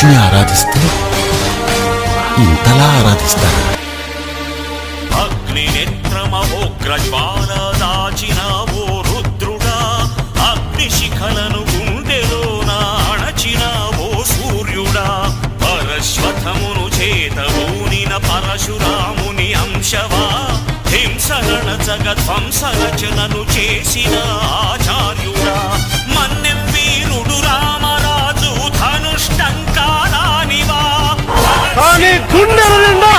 మనిషిని ఆరాధిస్తే ఇంతలా ఆరాధిస్తారా? అగ్ని నేత్రమోగ్రజ్వాల దాచిన ఓ రుద్రుడా, అగ్ని శిఖలను గుండెలోన అణచిన ఓ సూర్యుడా, పరశ్వథమును చేతబూనిన పరశురాముని అంశవా, హింసగణ జగధ్వంస రచనను చేసిన ఆచార్యుడా, మన్నెం వీరుడు రామరాజు ధనుష్టంకారానివా, గుండెల నిండా